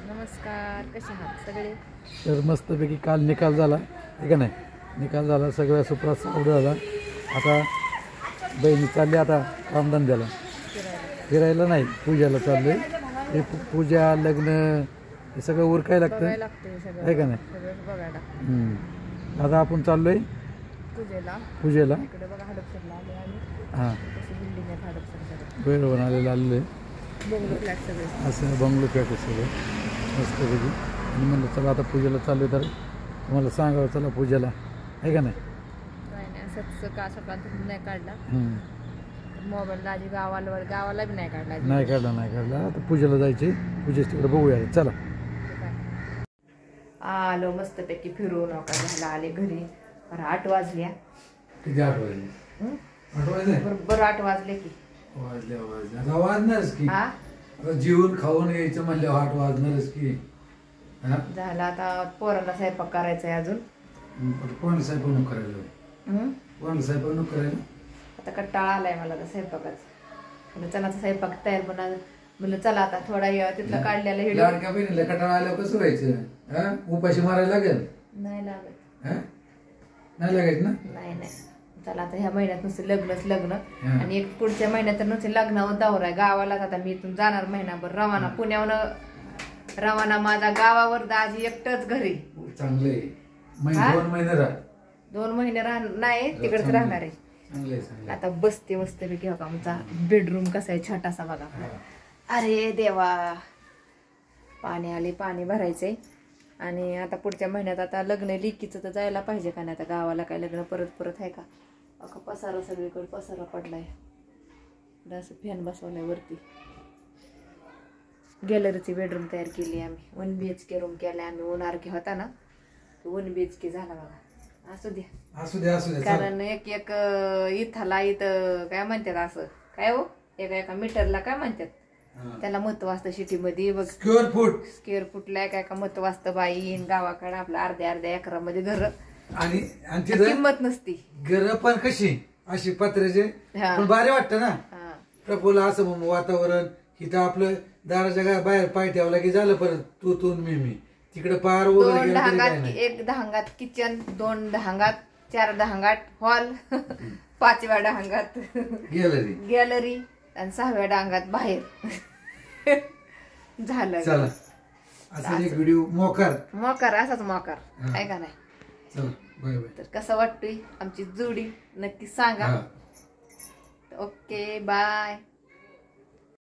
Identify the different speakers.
Speaker 1: नमस्कार, कसे आहात सगळे?
Speaker 2: तर मस्तपैकी काल निकाल झाला आहे का नाही? निकाल झाला, सगळ्या सुप्रास सावड झाला. आता बहिणी चालली आता कामधंद्याला, फिरायला नाही, पूजाला चाललोय. हे पूजा लग्न हे सगळं उरकायला लागतं आहे का नाही? आता आपण चाललोय पूजेला. हां, वेळवर आलेलं आलेलं आहे असं बंगलो फ्लॅट आहे सगळं मस्तपैकी. आणि म्हणलं चला आता पूजेला चालू, तर तुम्हाला सांगावं चला पूजेला आहे का नाही?
Speaker 1: नाही काढला मोबाईल आधी गावाला बी नाही काढला.
Speaker 2: नाही काढला आता पूजेला जायचे. पूजेच तिकडे बघूया, चला.
Speaker 1: आलो मस्तपैकी फिरून झाला, आले घरी. 8 वाजल्या.
Speaker 2: किती 8 वाजले? 8 वाजले
Speaker 1: बरोबर 8 वाजले की
Speaker 2: वाजणारच की. जेवण खाऊन यायचं म्हणलं 8 वाजणारच की.
Speaker 1: झाला आता पोराला स्वयंपाक करायचा आहे अजून.
Speaker 2: कोणाला स्वयंपाक नको करायला? कोणाला स्वयंपाक नको करायला?
Speaker 1: आता कंटाळा आलाय मला तर स्वयंपाकाचा. चणाचा स्वयंपाक तयार बनवला म्हणलं चला आता थोडा तिथला काढलेला हे
Speaker 2: लाडक्या बहिणीला कंटाळा आल्यावर कसं व्हायचं? उपाशी मारायला लागेल?
Speaker 1: नाही लागत.
Speaker 2: नाही लागायचं ना?
Speaker 1: नाही. चला आता ह्या महिन्यात नुसतं लग्न आणि एक पुढच्या महिन्यात तर नुसते लग्नावर दौरा आहे गावालाच. आता मी इथून जाणार महिनाभर रवाना, पुण्याहून रवाना. माझा गावावर दाजी एकटंच घरी.
Speaker 2: चांगले 2 महिने राह.
Speaker 1: 2 महिने नाही तिकडेच राहणार आहे. आता बसते मस्तपैकी. बघा आमचा बेडरूम कसा आहे, छोटासा बघा. अरे देवा, पाणी आले, पाणी भरायचंय. आणि आता पुढच्या महिन्यात आता लग्न लिकीचं तर जायला पाहिजे का नाही? आता गावाला काय लग्न परत आहे का? अख्खा पसारा सगळीकडे पसारा पडलाय. असं फॅन बसवलाय वरती. गॅलरीची बेडरूम तयार केली आम्ही. 1 BHK रूम केलाय आम्ही. उन्हाळी होता ना, 1 BHK झाला बघा. असू द्या कारण एक इथं काय म्हणतात असं काय हो, एका मीटरला काय म्हणतात त्याला महत्व असतं सिटीमध्ये. बघ, स्क्वेअर फूटला काय महत्व असतं बाई. गावाकडे आपलं अर्ध्या एकरामध्ये घर आणि किंमत नसती. घर
Speaker 2: पण कशी अशी पत्र्याचे पण भारी वाटतं ना प्रफुल्ल असं वातावरण. इथं आपलं दाराच्या बाहेर पाय ठेवला की झालं, परत तू मी तिकडे पार वगैरे.
Speaker 1: 2 डहांगात, 1 डहांगात किचन, 2 डहांगात, 4 डहांगात हॉल, 5व्या डहांगात गॅलरी आणि 6व्या डांगात बाहेर. झालं.
Speaker 2: चला असं एक व्हिडिओ
Speaker 1: मोकार असाच मोकार आहे का नाही?
Speaker 2: चला बाय बाय.
Speaker 1: तर कसं वाटतोय आमची जोडी नक्की सांगा. Okay bye.